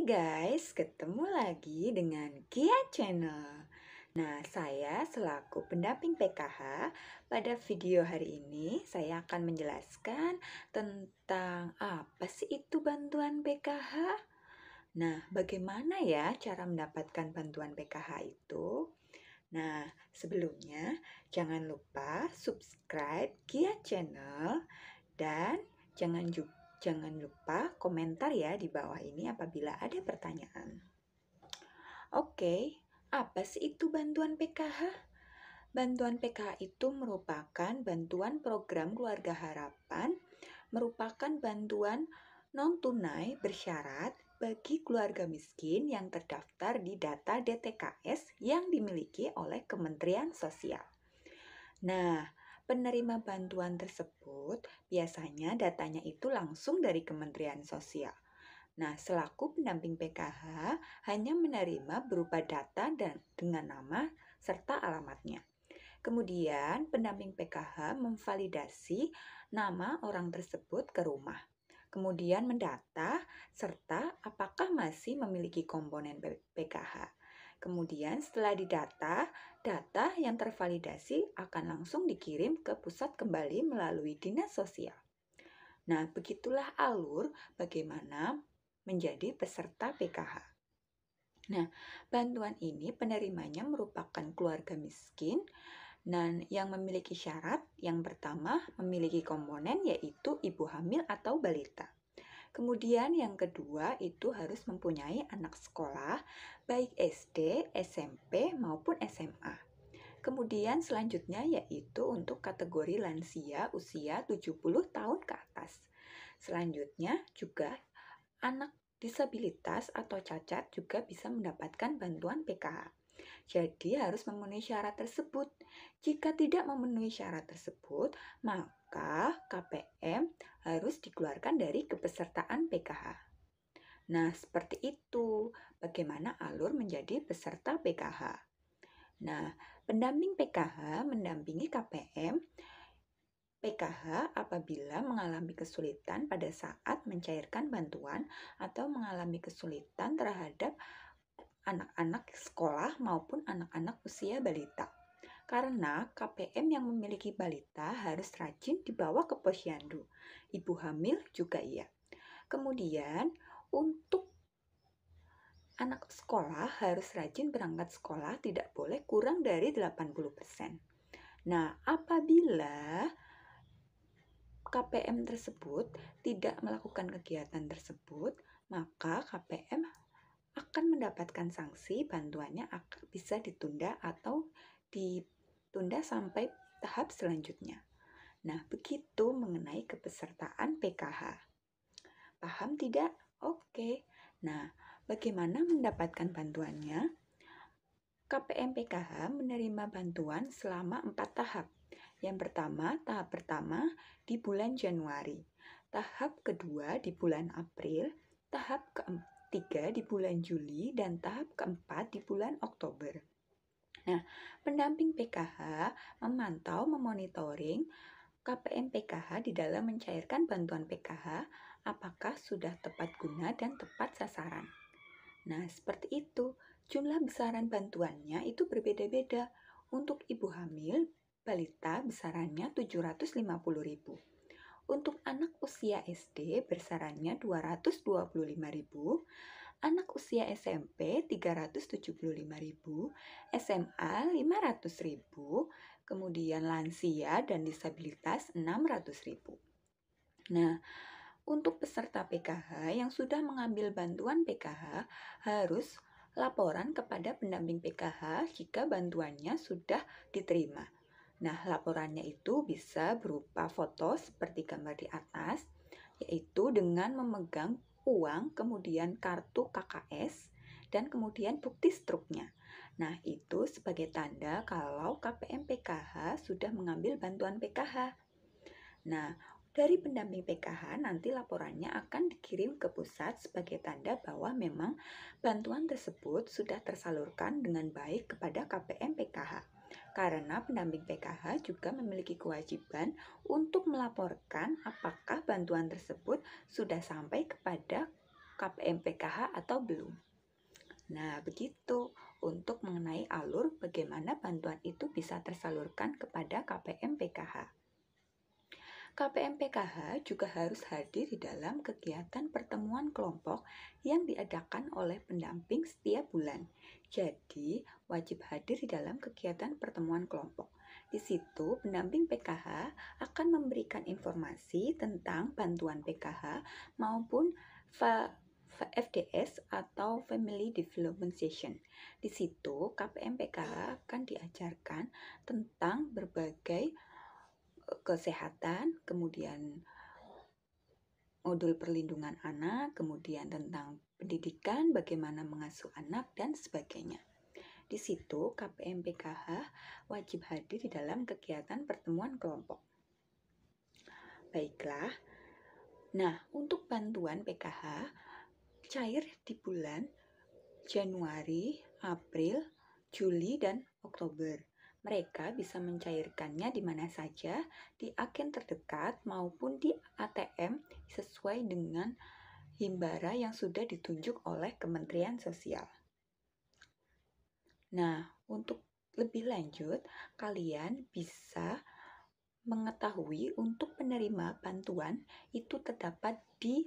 Guys, ketemu lagi dengan Kia Channel. Nah, saya selaku pendamping PKH, pada video hari ini saya akan menjelaskan tentang apa sih itu bantuan PKH. Nah, bagaimana ya cara mendapatkan bantuan PKH itu? Nah, sebelumnya jangan lupa subscribe Kia Channel dan jangan lupa komentar ya di bawah ini apabila ada pertanyaan. Oke, apa sih itu bantuan PKH? Bantuan PKH itu merupakan bantuan program Keluarga Harapan, merupakan bantuan non-tunai bersyarat bagi keluarga miskin yang terdaftar di data DTKS yang dimiliki oleh Kementerian Sosial. Nah, penerima bantuan tersebut biasanya datanya itu langsung dari Kementerian Sosial. Nah, selaku pendamping PKH hanya menerima berupa data dan dengan nama serta alamatnya. Kemudian, pendamping PKH memvalidasi nama orang tersebut ke rumah. Kemudian mendata serta apakah masih memiliki komponen PKH. Kemudian setelah didata, data yang tervalidasi akan langsung dikirim ke pusat kembali melalui Dinas Sosial. Nah, begitulah alur bagaimana menjadi peserta PKH. Nah, bantuan ini penerimanya merupakan keluarga miskin dan yang memiliki syarat yang pertama memiliki komponen yaitu ibu hamil atau balita. Kemudian yang kedua itu harus mempunyai anak sekolah baik SD, SMP maupun SMA. Kemudian selanjutnya yaitu untuk kategori lansia usia 70 tahun ke atas. Selanjutnya juga anak disabilitas atau cacat juga bisa mendapatkan bantuan PKH. Jadi harus memenuhi syarat tersebut. Jika tidak memenuhi syarat tersebut, maka KPM harus dikeluarkan dari kepesertaan PKH. Nah, seperti itu bagaimana alur menjadi peserta PKH. Nah, pendamping PKH mendampingi KPM PKH apabila mengalami kesulitan pada saat mencairkan bantuan atau mengalami kesulitan terhadap anak-anak sekolah maupun anak-anak usia balita. Karena KPM yang memiliki balita harus rajin dibawa ke posyandu. Ibu hamil juga iya. Kemudian untuk anak sekolah harus rajin berangkat sekolah, tidak boleh kurang dari 80%. Nah, apabila KPM tersebut tidak melakukan kegiatan tersebut, maka KPM akan mendapatkan sanksi, bantuannya akan bisa ditunda atau ditunda sampai tahap selanjutnya. Nah, begitu mengenai kepesertaan PKH. Paham tidak? Oke. Nah, bagaimana mendapatkan bantuannya? KPM PKH menerima bantuan selama 4 tahap. Yang pertama, tahap pertama di bulan Januari. Tahap kedua di bulan April. Tahap ketiga di bulan Juli. Dan tahap keempat di bulan Oktober. Nah, pendamping PKH memantau, memonitoring KPM PKH di dalam mencairkan bantuan PKH apakah sudah tepat guna dan tepat sasaran. Nah, seperti itu. Jumlah besaran bantuannya itu berbeda-beda. Untuk ibu hamil, balita besarannya 750.000. Untuk anak usia SD besarannya 225.000, anak usia SMP 375.000, SMA 500.000, kemudian lansia dan disabilitas 600.000. Nah, untuk peserta PKH yang sudah mengambil bantuan PKH harus laporan kepada pendamping PKH jika bantuannya sudah diterima. Nah, laporannya itu bisa berupa foto seperti gambar di atas, yaitu dengan memegang uang, kemudian kartu KKS, dan kemudian bukti struknya. Nah, itu sebagai tanda kalau KPM PKH sudah mengambil bantuan PKH. Nah, dari pendamping PKH nanti laporannya akan dikirim ke pusat sebagai tanda bahwa memang bantuan tersebut sudah tersalurkan dengan baik kepada KPM PKH. Karena pendamping PKH juga memiliki kewajiban untuk melaporkan apakah bantuan tersebut sudah sampai kepada KPM PKH atau belum. Nah, begitu untuk mengenai alur bagaimana bantuan itu bisa tersalurkan kepada KPM PKH. KPM PKH juga harus hadir di dalam kegiatan pertemuan kelompok yang diadakan oleh pendamping setiap bulan. Jadi, wajib hadir di dalam kegiatan pertemuan kelompok. Di situ, pendamping PKH akan memberikan informasi tentang bantuan PKH maupun FDS atau Family Development Session. Di situ, KPM PKH akan diajarkan tentang berbagai kesehatan, kemudian modul perlindungan anak, kemudian tentang pendidikan, bagaimana mengasuh anak, dan sebagainya. Di situ, KPM PKH wajib hadir di dalam kegiatan pertemuan kelompok. Baiklah, nah untuk bantuan PKH cair di bulan Januari, April, Juli, dan Oktober. Mereka bisa mencairkannya di mana saja, di agen terdekat maupun di ATM sesuai dengan himbara yang sudah ditunjuk oleh Kementerian Sosial. Nah, untuk lebih lanjut, kalian bisa mengetahui untuk penerima bantuan itu terdapat di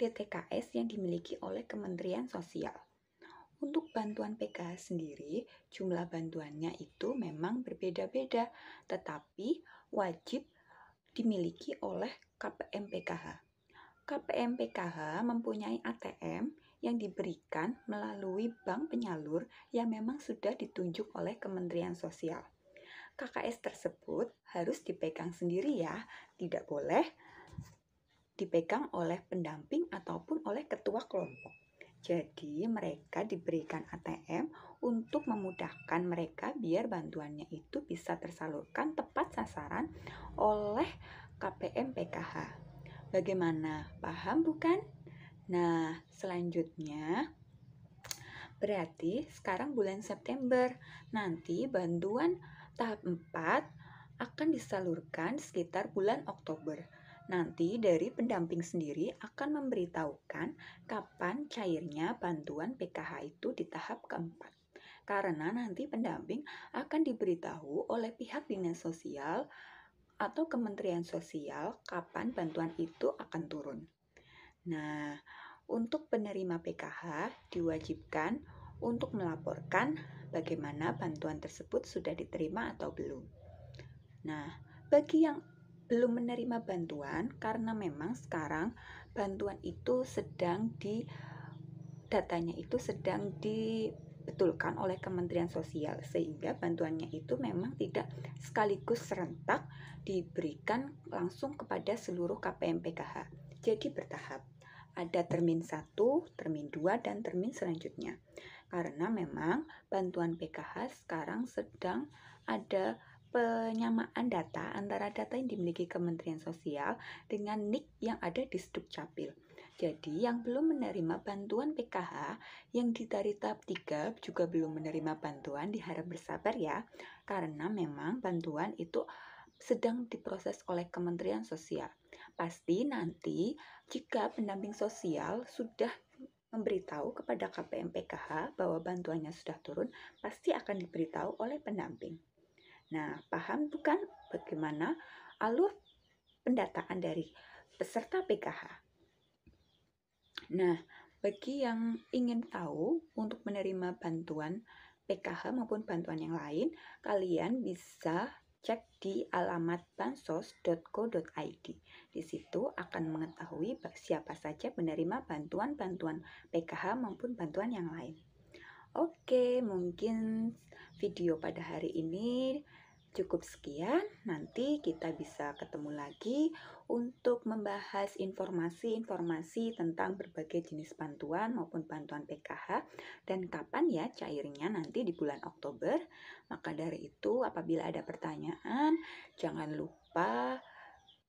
DTKS yang dimiliki oleh Kementerian Sosial. Untuk bantuan PKH sendiri, jumlah bantuannya itu memang berbeda-beda, tetapi wajib dimiliki oleh KPM PKH. KPM PKH mempunyai ATM yang diberikan melalui bank penyalur yang memang sudah ditunjuk oleh Kementerian Sosial. KKS tersebut harus dipegang sendiri ya, tidak boleh dipegang oleh pendamping ataupun oleh ketua kelompok. Jadi mereka diberikan ATM untuk memudahkan mereka biar bantuannya itu bisa tersalurkan tepat sasaran oleh KPM PKH. Bagaimana? Paham bukan? Nah, selanjutnya berarti sekarang bulan September. Nanti bantuan tahap 4 akan disalurkan sekitar bulan Oktober. Nanti dari pendamping sendiri akan memberitahukan kapan cairnya bantuan PKH itu di tahap keempat. Karena nanti pendamping akan diberitahu oleh pihak dinas sosial atau Kementerian Sosial kapan bantuan itu akan turun. Nah, untuk penerima PKH diwajibkan untuk melaporkan bagaimana bantuan tersebut sudah diterima atau belum. Nah, bagi yang belum menerima bantuan, karena memang sekarang bantuan itu datanya itu sedang dibetulkan oleh Kementerian Sosial, sehingga bantuannya itu memang tidak sekaligus serentak diberikan langsung kepada seluruh KPM PKH. Jadi bertahap. Ada termin 1, termin 2, dan termin selanjutnya. Karena memang bantuan PKH sekarang sedang ada penyamaan data antara data yang dimiliki Kementerian Sosial dengan NIK yang ada di Sdukcapil. Jadi yang belum menerima bantuan PKH yang dari tahap 3 juga belum menerima bantuan, diharap bersabar ya, karena memang bantuan itu sedang diproses oleh Kementerian Sosial. Pasti nanti jika pendamping sosial sudah memberitahu kepada KPM PKH bahwa bantuannya sudah turun, pasti akan diberitahu oleh pendamping. Nah, paham bukan bagaimana alur pendataan dari peserta PKH? Nah, bagi yang ingin tahu untuk menerima bantuan PKH maupun bantuan yang lain, kalian bisa cek di alamat bansos.co.id. Di situ akan mengetahui siapa saja menerima bantuan-bantuan PKH maupun bantuan yang lain. Oke, mungkin video pada hari ini cukup sekian. Nanti kita bisa ketemu lagi untuk membahas informasi-informasi tentang berbagai jenis bantuan maupun bantuan PKH dan kapan ya cairnya nanti di bulan Oktober. Maka dari itu, apabila ada pertanyaan, jangan lupa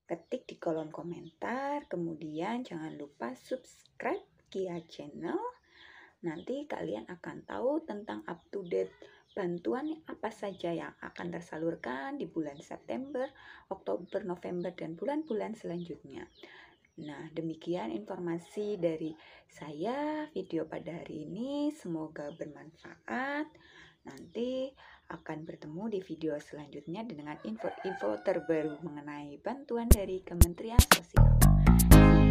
ketik di kolom komentar. Kemudian jangan lupa subscribe Kia Channel. Nanti kalian akan tahu tentang up to date bantuan apa saja yang akan tersalurkan di bulan September, Oktober, November, dan bulan-bulan selanjutnya. Nah, demikian informasi dari saya video pada hari ini. Semoga bermanfaat. Nanti akan bertemu di video selanjutnya dengan info-info terbaru mengenai bantuan dari Kementerian Sosial.